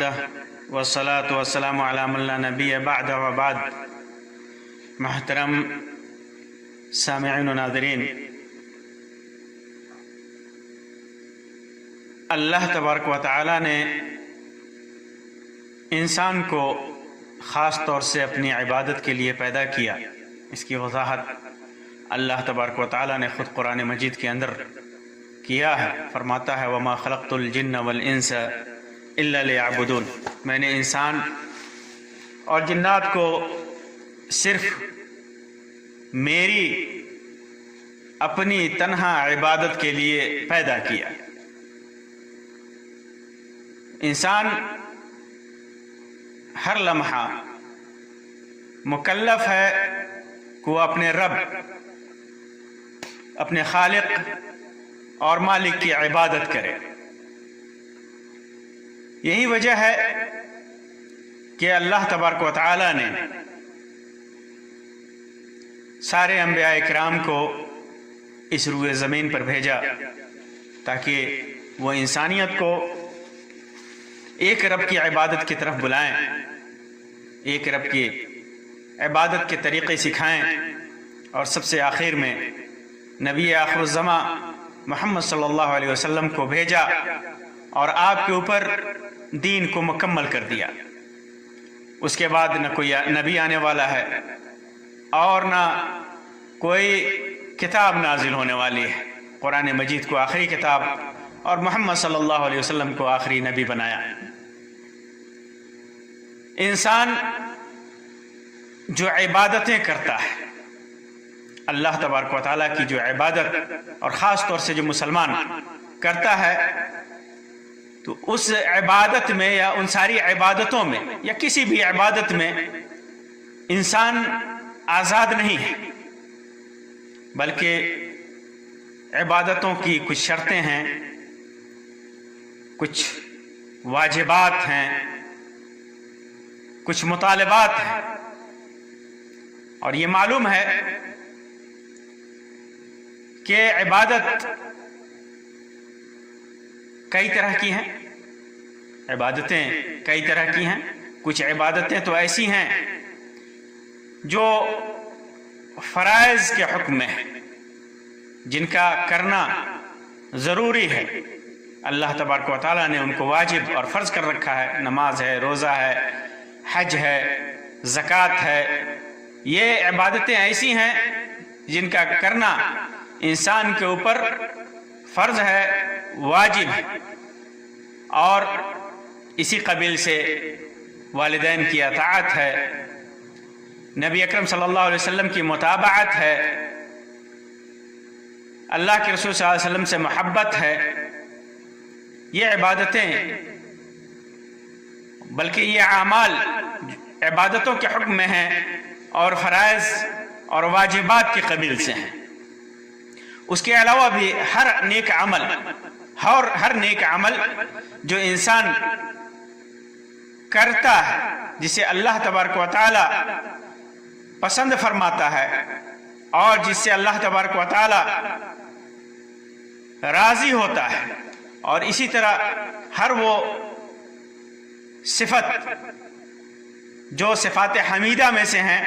वहदह वस्सलातु वस्सलामु अला मन ला नबिय्य बअद व बाद। महतरम सामिईन व नाज़रीन, अल्लाह तबारक व तआला ने इंसान को ख़ास तौर से अपनी इबादत के लिए पैदा किया। इसकी वज़ाहत अल्लाह तबारक व तआला ने ख़ुद कुरान मजीद के अंदर किया है। फरमाता है वमा खलक़तुल जिन्न वल इंस इल्ला लियअबुदून, मैंने इंसान और जिन्नात को सिर्फ मेरी अपनी तन्हा इबादत के लिए पैदा किया। इंसान हर लम्हा मुकल्लफ है कि वो अपने रब, अपने खालिक और मालिक की इबादत करे। यही वजह है कि अल्लाह तबारक व तआला ने सारे अंबिया इकराम को इस रूए ज़मीन पर भेजा ताकि वो इंसानियत को एक रब की इबादत की तरफ बुलाएं, एक रब की इबादत के तरीक़े सिखाएं और सबसे आखिर में नबी आखिरुज़्ज़मा मोहम्मद सल्लल्लाहु अलैहि वसल्लम को भेजा और आपके ऊपर दीन को मुकम्मल कर दिया। उसके बाद न कोई नबी आने वाला है और न कोई किताब नाजिल होने वाली है। कुरान मजीद को आखिरी किताब और मोहम्मद सल्लल्लाहु अलैहि वसल्लम को आखिरी नबी बनाया। इंसान जो इबादतें करता है अल्लाह तबारक व तआला की, जो इबादत और ख़ास तौर से जो मुसलमान करता है, तो उस इबादत में या उन सारी इबादतों में या किसी भी इबादत में इंसान आज़ाद नहीं है, बल्कि इबादतों की कुछ शर्तें हैं, कुछ वाजिबात हैं, कुछ मुतालबात हैं। और ये मालूम है कि इबादत कई तरह की हैं, इबादतें कई तरह की हैं। कुछ इबादतें तो ऐसी हैं जो फ़राइज़ के हुक्म में है, जिनका करना ज़रूरी है। अल्लाह तबारक व तआला ने उनको वाजिब और फ़र्ज़ कर रखा है। नमाज है, रोज़ा है, हज है, ज़कात है। ये इबादतें ऐसी हैं जिनका करना इंसान के ऊपर फ़र्ज़ है, वाजिब है। और इसी कबील से वालिदैन की अताअत है, नबी अकरम सल्लल्लाहु अलैहि वसल्लम की मुताबअत है, अल्लाह के रसूल सल्लल्लाहु अलैहि वसल्लम से मोहब्बत है। ये इबादतें, बल्कि ये आमाल इबादतों के हुक्म में हैं और फ़राइज़ और वाजिबात के कबील से हैं। उसके अलावा भी हर नेक अमल, हर नेक अमल जो इंसान करता है, जिसे अल्लाह तबारक व तआला पसंद फरमाता है और जिससे अल्लाह तबारक व तआला राज़ी होता है, और इसी तरह हर वो सिफत जो सिफ़ात हमीदा में से हैं,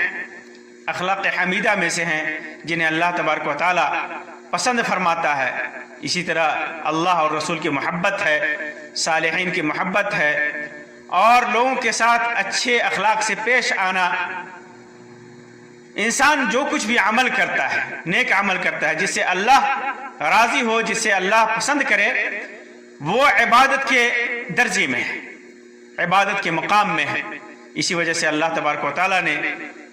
अखलाक हमीदा में से हैं, जिन्हें अल्लाह तबारक व तआला पसंद फरमाता है। इसी तरह अल्लाह और रसूल की मोहब्बत है, सालिहीन की मोहब्बत है, और लोगों के साथ अच्छे अखलाक से पेश आना। इंसान जो कुछ भी अमल करता है, नेक अमल करता है, जिससे अल्लाह राज़ी हो, जिससे अल्लाह पसंद करे, वो इबादत के दर्जे में है, इबादत के मकाम में है। इसी वजह से अल्लाह तबारक व तआला ने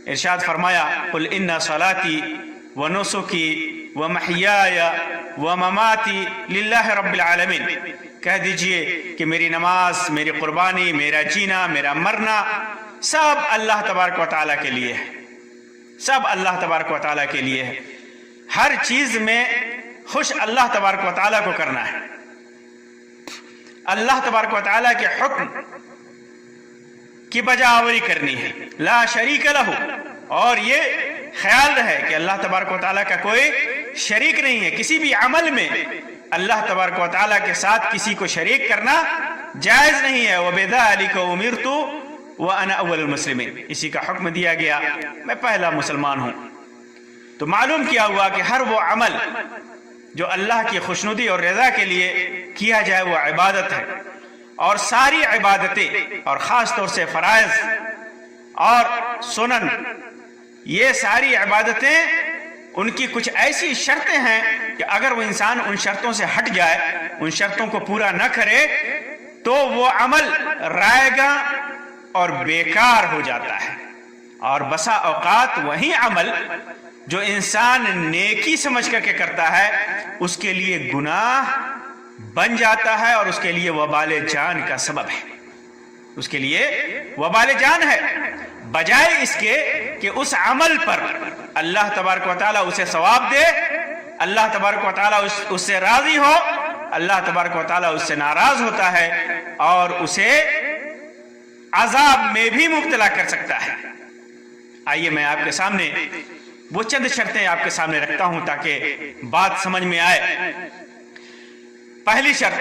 इरशाद फरमाया, कुल इन्ना सलाती व नुसुकी व महयाया व ममाती लिल्लाहि रब्बिल आलमीन। कह दीजिए कि मेरी नमाज, मेरी कुर्बानी, मेरा जीना, मेरा मरना सब अल्लाह तबारक व तआला के लिए है, सब अल्लाह तबारक व तआला के लिए है। हर चीज़ में खुश अल्लाह तबारक व तआला को करना है, अल्लाह तबारक व तआला के हुक्म की बजावरी करनी है, ला शरीक लहू। और ये ख्याल रहे कि अल्लाह तबारक व तआला का कोई शरीक नहीं है। किसी भी अमल में अल्लाह तबारक व तआला के साथ किसी को शरीक करना जायज़ नहीं है। वबिज़ालिका उमिरतु व अना अव्वलुल मुस्लिमीन, इसी का हुक्म दिया गया, मैं पहला मुसलमान हूँ। तो मालूम किया हुआ कि हर वो अमल जो अल्लाह की खुशनुदी और रज़ा के लिए किया जाए वो इबादत है, और सारी इबादतें और ख़ास तौर से फ़राइज़ और सुनन, ये सारी इबादतें उनकी कुछ ऐसी शर्तें हैं कि अगर वो इंसान उन शर्तों से हट जाए, उन शर्तों को पूरा न करे, तो वो अमल रायगा और बेकार हो जाता है। और बसा औकात वही अमल जो इंसान नेकी समझ करके करता है उसके लिए गुनाह बन जाता है और उसके लिए वबाल जान का सबब है, उसके लिए वबाल जान है, बजाय इसके कि उस अमल पर अल्लाह तबारक व तआला उसे सवाब दे, अल्लाह तबारक व तआला उससे राजी हो। अल्लाह तबारक व तआला उससे नाराज होता है और उसे अजाब में भी मुब्तला कर सकता है। आइए मैं आपके सामने वो चंद शर्तें आपके सामने रखता हूं ताकि बात समझ में आए। पहली शर्त,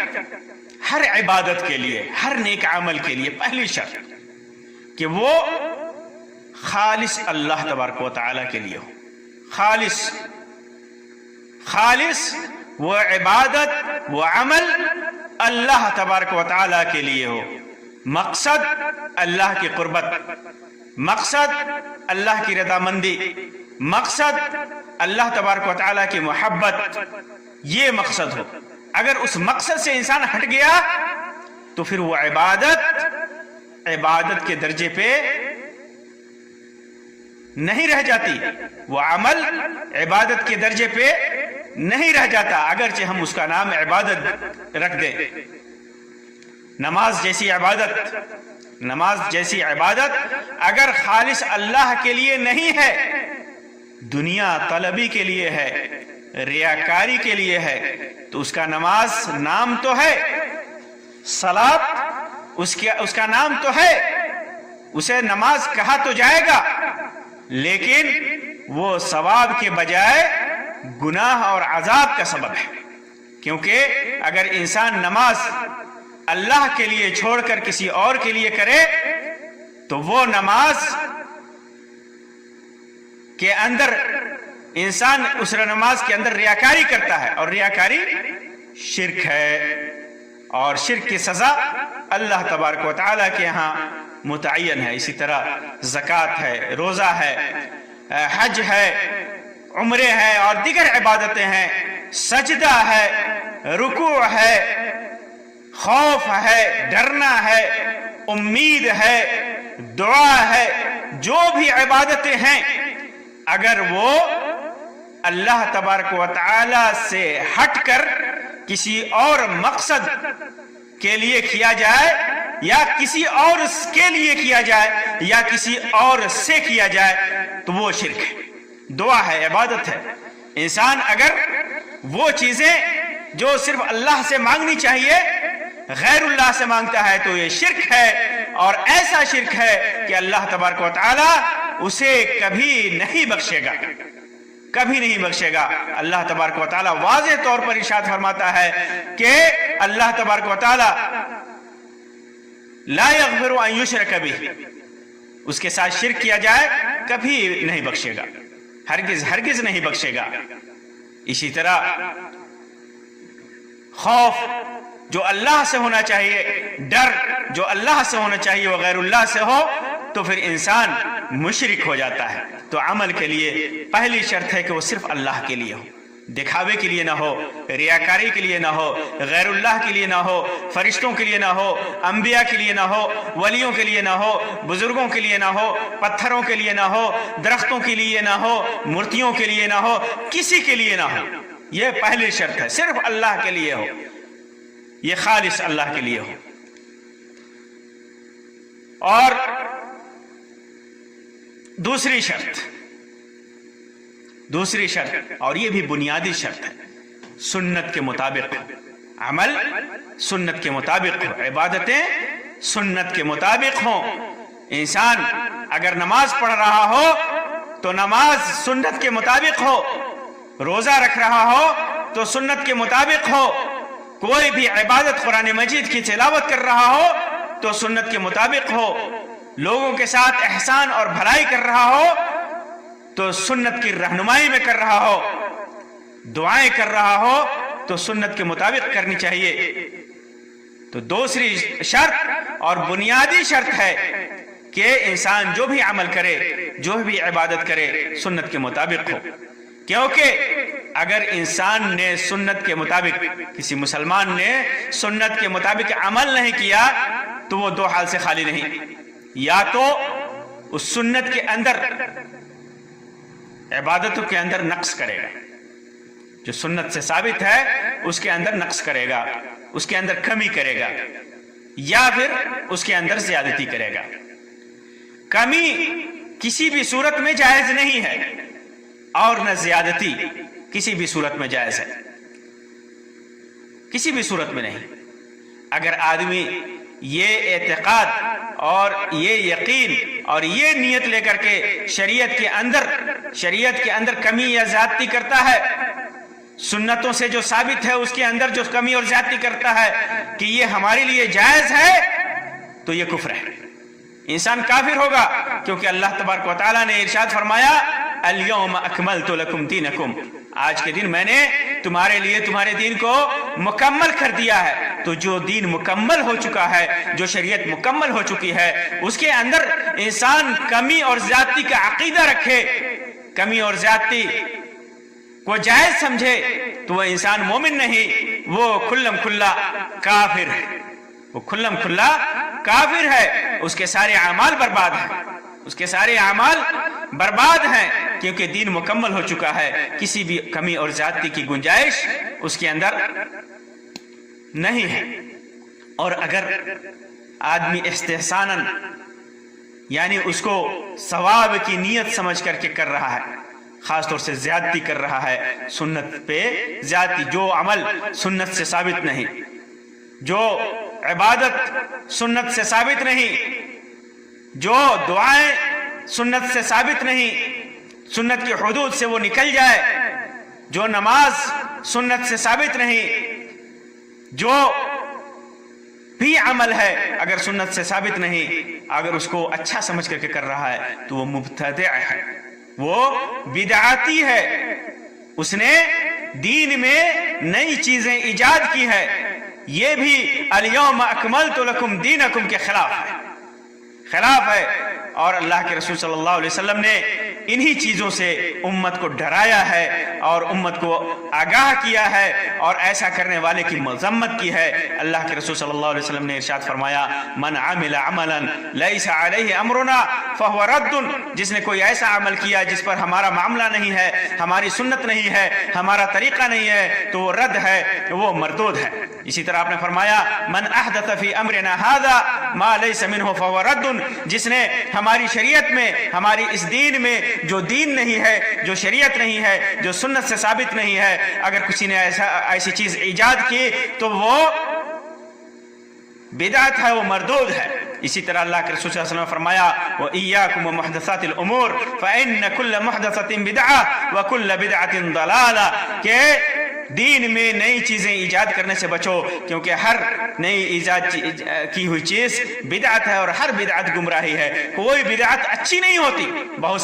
हर इबादत के लिए, हर नेक अमल के लिए पहली शर्त कि वो खालिस अल्लाह तबारक व तआला के लिए हो। खालिस वो इबादत, वो अमल अल्लाह तबारक व तआला के लिए हो। मकसद अल्लाह की कुर्बत, मकसद अल्लाह की रज़ामंदी, मकसद अल्लाह तबारक व तआला की मोहब्बत, ये मकसद हो। अगर उस मकसद से इंसान हट गया तो फिर वो इबादत के दर्जे पे नहीं रह जाती, वो अमल इबादत के दर्जे पे नहीं रह जाता, अगरचे हम उसका नाम इबादत रख दें। नमाज जैसी इबादत अगर खालिस अल्लाह के लिए नहीं है, दुनिया तलबी के लिए है, रियाकारी के लिए है, तो उसका नमाज नाम तो है, सलात उसका नाम तो है, उसे नमाज कहा तो जाएगा, लेकिन वो सवाब के बजाय गुनाह और अजाब का सबब है। क्योंकि अगर इंसान नमाज अल्लाह के लिए छोड़कर किसी और के लिए करे तो वो नमाज के अंदर इंसान उस नमाज के अंदर रियाकारी करता है, और रियाकारी शिर्क है, और शिर्क की सजा अल्लाह तबारक व तआला के यहाँ मुतअय्यन है। इसी तरह ज़कात है, रोज़ा है, हज है, उम्रे हैं और दीगर इबादतें हैं, सजदा है, रुकू है, खौफ है, डरना है, उम्मीद है, दुआ है, जो भी इबादतें हैं, अगर वो अल्लाह तबारक व तआला से हटकर किसी और मकसद के लिए किया जाए, या किसी और के लिए किया जाए, या किसी और से किया जाए, तो वो शिर्क है। दुआ है, इबादत है। इंसान अगर वो चीजें जो सिर्फ अल्लाह से मांगनी चाहिए गैरुल्लाह से मांगता है तो ये शिर्क है, और ऐसा शिर्क है कि अल्लाह तबारक व तआला उसे कभी नहीं बख्शेगा, कभी नहीं बख्शेगा। अल्लाह तबारक व तआला वाज़ेह तौर पर इरशाद फरमाता है कि अल्लाह तबारक व तआला ला यग़फ़िरु अन युशरक बिही, उसके साथ शिर्क किया जाए कभी नहीं बख्शेगा, हरगिज नहीं बख्शेगा। इसी तरह खौफ जो अल्लाह से होना चाहिए, डर जो अल्लाह से होना चाहिए वो गैरुल्लाह से हो, तो फिर इंसान मुशरिक हो जाता है। तो अमल के लिए पहली शर्त है कि वो सिर्फ अल्लाह के लिए हो, दिखावे के लिए ना हो, रियाकारी के लिए ना हो, गैरुल्लाह के लिए ना हो, फरिश्तों के लिए ना हो, अंबिया के लिए ना हो, वलियों के लिए ना हो, बुजुर्गों के लिए ना हो, पत्थरों के लिए ना हो, दरख्तों के लिए ना हो, मूर्तियों के लिए ना हो, किसी के लिए ना हो। यह पहली शर्त है, सिर्फ अल्लाह के लिए हो, ये खालिस अल्लाह के लिए हो। और दूसरी शर्त, और ये भी बुनियादी शर्त है, सुन्नत के मुताबिक हो, अमल सुन्नत के मुताबिक हो, इबादतें सुन्नत के मुताबिक हो। इंसान अगर नमाज पढ़ रहा हो तो नमाज सुन्नत के मुताबिक हो, रोजा रख रहा हो तो सुन्नत के मुताबिक हो, कोई भी इबादत कुरान मजीद की तिलावत कर रहा हो तो सुन्नत के मुताबिक हो, लोगों के साथ एहसान और भलाई कर रहा हो तो सुन्नत की रहनुमाई में कर रहा हो, दुआएं कर रहा हो तो सुन्नत के मुताबिक करनी चाहिए। तो दूसरी शर्त और बुनियादी शर्त है कि इंसान जो भी अमल करे, जो भी इबादत करे, सुन्नत के मुताबिक हो। क्योंकि अगर इंसान ने सुन्नत के मुताबिक, किसी मुसलमान ने सुन्नत के मुताबिक अमल नहीं किया तो वो दो हाल से खाली नहीं, या तो उस सुन्नत के अंदर, इबादतों के अंदर नक्स करेगा, जो सुन्नत से साबित है उसके अंदर नक्स करेगा, उसके अंदर कमी करेगा, या फिर उसके अंदर ज्यादती करेगा। कमी किसी भी सूरत में जायज नहीं है और न ज्यादती किसी भी सूरत में जायज है, किसी भी सूरत में नहीं। अगर आदमी ये एतकाद और ये यकीन और ये नियत लेकर के शरीयत के अंदर कमी या ज्यादती करता है, सुन्नतों से जो साबित है उसके अंदर जो कमी और ज्यादती करता है कि ये हमारे लिए जायज है, तो ये कुफ्र है, इंसान काफिर होगा। क्योंकि अल्लाह तबारक व तआला ने इरशाद फरमाया, अल-यौम अकमलतु लकुम दीनकुम, आज के दिन मैंने तुम्हारे लिए तुम्हारे दीन को मुकम्मल कर दिया है। तो जो दीन मुकम्मल हो चुका है, जो शरीयत मुकम्मल हो चुकी है, उसके अंदर इंसान कमी और ज्यादती का अकीदा रखे, कमी और ज्यादती को जायज समझे, तो वह इंसान मोमिन नहीं, वो खुल्लम खुल्ला काफिर है, वो खुल्लम खुल्ला काफिर है। उसके सारे अमाल बर्बाद हैं, उसके सारे अमाल बर्बाद हैं, क्योंकि दीन मुकम्मल हो चुका है, किसी भी कमी और ज्यादती की गुंजाइश उसके अंदर नहीं है। और अगर आदमी इस्तेहसानन, यानी उसको सवाब की नियत समझ करके कर रहा है, खासतौर से ज्यादती कर रहा है, सुन्नत पे ज्यादती, जो अमल सुन्नत से साबित नहीं, जो इबादत सुन्नत से साबित नहीं, जो दुआएं सुन्नत से साबित नहीं, सुन्नत की हुदूद से वो निकल जाए, जो नमाज सुन्नत से साबित नहीं, जो भी अमल है अगर सुन्नत से साबित नहीं, अगर उसको अच्छा समझ करके कर रहा है तो वो मुब्तदिअ है, वो बिदअती है, उसने दीन में नई चीजें इजाद की है। ये भी अल-यौम अकमलतु लकुम दीनकुम के खिलाफ है। और अल्लाह के रसूल सल्लल्लाहु अलैहि वसल्लम ने इन्हीं चीजों से उम्मत को डराया है और उम्मत को आगाह किया है और ऐसा करने वाले की मजम्मत की है। अल्लाह के रसूल सल्लल्लाहु अलैहि वसल्लम ने इरशाद फरमाया, मन आमिला अमलन लैसा अलैहि अमरुना फहुव रद्दुन, जिसने कोई ऐसा अमल किया जिस पर हमारा मामला नहीं है, हमारी सुन्नत नहीं है, हमारा तरीका नहीं है, तो वो रद्द है, वो मरदूद है। इसी तरह आपने फरमाया, मन अहदथ फी अमरिना हादा मा लैसा मिनहु फहुव रद्दुन, जिसने हमारी शरीयत में, हमारी इस दीन में जो दीन नहीं है, जो शरीयत नहीं है, जो सुन्नत से साबित नहीं है, अगर किसी ने ऐसी चीज इजाद की तो वो बिदअत है, वो मरदूद है। इसी तरह अल्लाह के रसूल सल्लल्लाहु अलैहि वसल्लम ने फरमाया, व इय्याकुम व मुहदसातिल उमूर फइन्न कुल्ल मुहदसतिन बिदअह व कुल्ल बिदअतिन दलाला, के दीन में नई चीजें इजाद करने से बचो, क्योंकि हर नई इजाद की हुई चीज बिदअत है और हर बिदअत गुमराही है। कोई बिदअत अच्छी नहीं होती। बहुत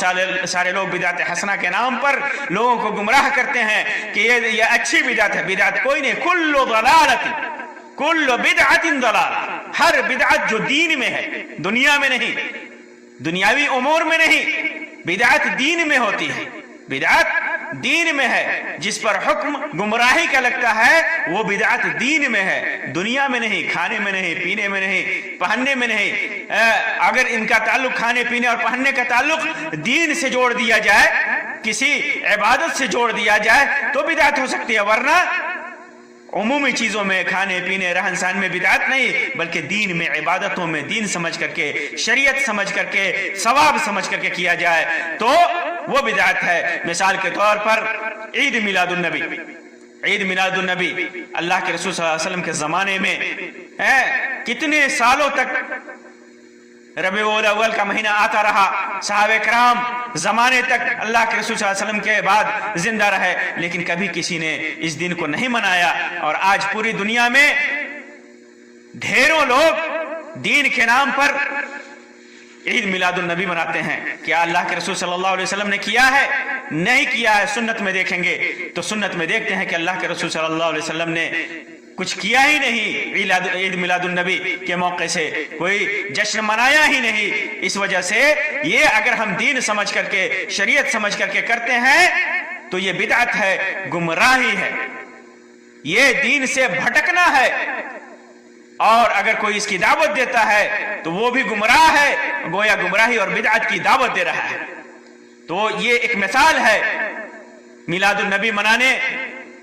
सारे लोग बिदअत हसना के नाम पर लोगों को गुमराह करते हैं कि ये अच्छी बिदअत है। बिदअत कोई नहीं, कुल्लु दलालतिन, कुल्लु बिदअतिन दलाला, हर बिदअत जो दीन में है, दुनिया में नहीं, दुनियावी उमूर में नहीं, बिदअत दीन में होती है। बिदअत दीन में है, जिस पर हुक्म गुमराही का लगता है वो बिदअत दीन में है, दुनिया में नहीं, खाने में नहीं, पीने में नहीं, पहनने में नहीं। अगर इनका ताल्लुक खाने पीने और पहनने का ताल्लुक दीन से जोड़ दिया जाए, किसी इबादत से जोड़ दिया जाए तो बिदअत हो सकती है, वरना उमूमी चीजों में, खाने पीने रहन सहन में बिदअत नहीं, बल्कि दीन में, इबादतों में दीन समझ करके, शरीयत समझ करके, सवाब समझ करके किया जाए तो वो बिदअत है। मिसाल के तौर पर ईद मिलादुन नबी, ईद मिलादुन नबी अल्लाह के रसूल सल्लल्लाहु अलैहि वसल्लम के जमाने में कितने सालों तक रबीउल अव्वल का महीना आता रहा, सहाबे कराम زمانے تک اللہ کے رسول صلی اللہ علیہ وسلم کے بعد زندہ رہے، لیکن کبھی کسی نے اس دن کو نہیں منایا، اور آج پوری دنیا میں ڈھیروں لوگ دین کے نام پر عید میلاد النبی مناتے ہیں۔ کیا اللہ کے رسول صلی اللہ علیہ وسلم نے کیا ہے؟ نہیں کیا ہے۔ سنت میں دیکھیں گے تو سنت میں دیکھتے ہیں کہ اللہ کے رسول صلی اللہ علیہ وسلم نے کچھ کیا ہی نہیں، عید میلاد النبی کے موقع سے کوئی جشن منایا ہی نہیں۔ اس وجہ سے یہ اگر ہم دین سمجھ کر کے، شریعت سمجھ کر کے کرتے ہیں تو یہ بدعت ہے، گمراہی ہے، یہ دین سے بھٹکنا ہے، اور اگر کوئی اس کی دعوت دیتا ہے تو وہ بھی گمراہ ہے، گویا گمراہی اور بدعت کی دعوت دے رہا ہے۔ تو یہ ایک مثال ہے، میلاد النبی منانے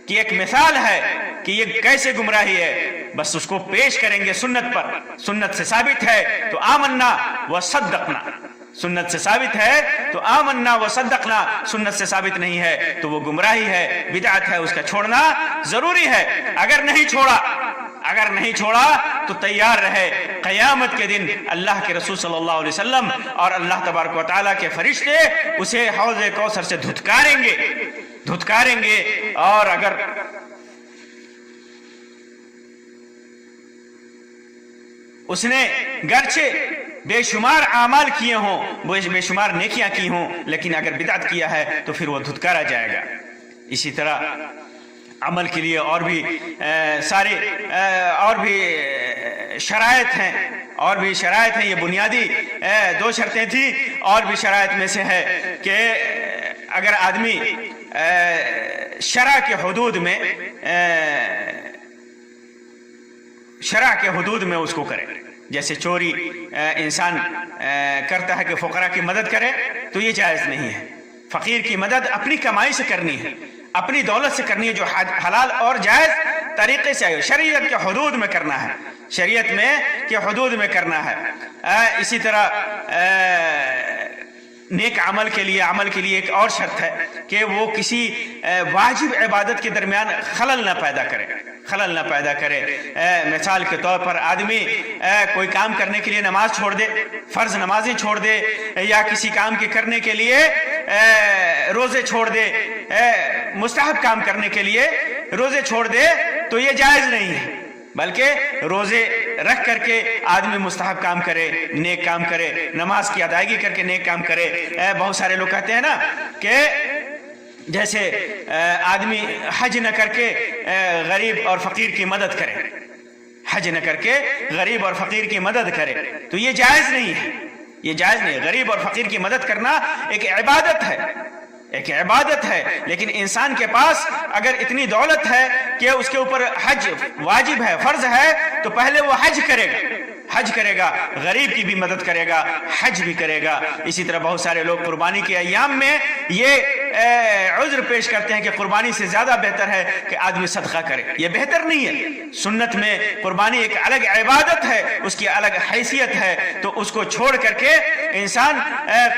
کی ایک مثال ہے کہ یہ کیسے گمراہی ہے۔ بس اس کو پیش کریں گے سنت پر، سنت سے ثابت ہے تو آمنا و صدقنا، سنت سے ثابت ہے تو آمنا و صدقنا، سنت سے ثابت نہیں ہے تو وہ گمراہی ہے، بدعت ہے، اس کا چھوڑنا ضروری ہے۔ اگر نہیں چھوڑا تو تیار رہے، قیامت کے دن اللہ کے رسول صلی اللہ علیہ وسلم اور اللہ تبارک و تعالیٰ کے فرشتے اسے حوض کوثر سے دھتکاریں گے، اور اگر اس نے گرچہ بے شمار اعمال کیے ہوں، بے شمار نیکیاں کی ہوں، لیکن اگر بدعت کیا ہے تو پھر وہ دھتکارا جائے گا۔ اسی طرح عمل کے لیے اور بھی شرائط ہیں، یہ بنیادی دو شرطیں تھیں، اور بھی شرائط میں سے ہے کہ اگر آدمی شرع کے حدود میں اس کو کرے، جیسے چوری انسان کرتا ہے کہ فقراء کی مدد کرے تو یہ جائز نہیں ہے۔ فقیر کی مدد اپنی کمائی سے کرنی ہے، اپنی دولت سے کرنی ہے، جو حلال اور جائز طریقے سے ہے، شریعت کے حدود میں کرنا ہے، شریعت میں کے حدود میں کرنا ہے۔ اسی طرح نیک عمل کے لیے ایک اور شرط ہے کہ وہ کسی واجب عبادت کے درمیان خلل نہ پیدا کرے۔ مثال کے طور پر آدمی کوئی کام کرنے کے لیے نماز چھوڑ دے، فرض نمازیں چھوڑ دے، یا کسی کام کے کرنے کے لیے روزے چھوڑ دے، مستحب کام کرنے کے لیے روزے چھوڑ دے تو یہ جائز نہیں ہے، بلکہ روزے رکھ کر کے آدمی مستحب کام کرے، نیک کام کرے، نماز کی ادائیگی کر کے نیک کام کرے۔ بہت سارے لوگ کہتے ہیں نا کہ جیسے آدمی حج نہ کر کے غریب اور فقیر کی مدد کرے، حج نہ کر کے غریب اور فقیر کی مدد کرے تو یہ جائز نہیں ہے، یہ جائز نہیں ہے۔ غریب اور فقیر کی مدد کرنا ایک عبادت ہے، لیکن انسان کے پاس اگر اتنی دولت ہے کہ اس کے اوپر حج واجب ہے، فرض ہے، تو پہلے وہ حج کرے گا، غریب کی بھی مدد کرے گا، حج بھی کرے گا۔ اسی طرح بہت سارے لوگ قربانی کے ایام میں یہ عذر پیش کرتے ہیں کہ قربانی سے زیادہ بہتر ہے کہ آدمی صدقہ کرے، یہ بہتر نہیں ہے۔ سنت میں قربانی ایک الگ عبادت ہے، اس کی الگ حیثیت ہے، تو اس کو چھوڑ کر کے انسان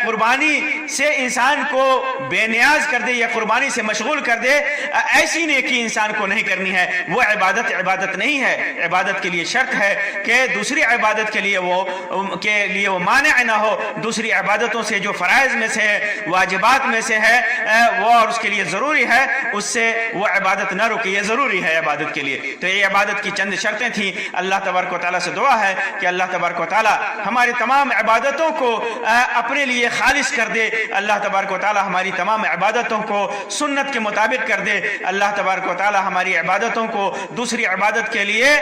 قربانی سے انسان کو بے نیاز کر دے یا قربانی سے مشغول کر دے، ایسی نیکی انسان کو نہیں کرنی ہے۔ وہ عبادت نہیں ہے۔ عبادت کے لیے شرط ہے کہ دوسری عبادت کے لیے وہ مانع نہ ہو، دوسری عبادتوں سے جو فرائض میں سے ہے، واجبات میں سے ہے، وہ اور اس کے لیے ضروری ہے، اس سے وہ عبادت نہ رکے، یہ ضروری ہے عبادت کے لیے۔ تو یہ عبادت کی چند شرطیں تھیں۔ اللہ تبارک و تعالیٰ سے دعا ہے کہ اللہ تبارک و تعالیٰ ہماری تمام عبادتوں کو اپنے لیے خالص کر دے، اللہ تبارک و تعالیٰ ہماری تمام عبادتوں کو سنت کے مطابق کر دے، اللہ تبارک و تعالیٰ ہماری عبادتوں کو دوسری عبادت کے لیے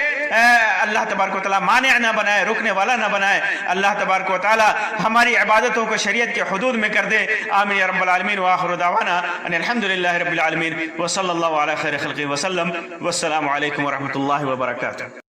اللہ تبارک و تعالیٰ مانع نہ بنائے، رکنے والا نہ بنائے، اللہ تبارک و تعالیٰ ہماری عبادتوں کو شریعت کے حدود میں کر دے۔ آمین یا رب العالمین، وآخر دعوانا ان الحمدللہ رب العالمین، وصلی اللہ علی خیر خلقہ وسلم، والسلام علیکم ورحمۃ اللہ وبرکاتہ۔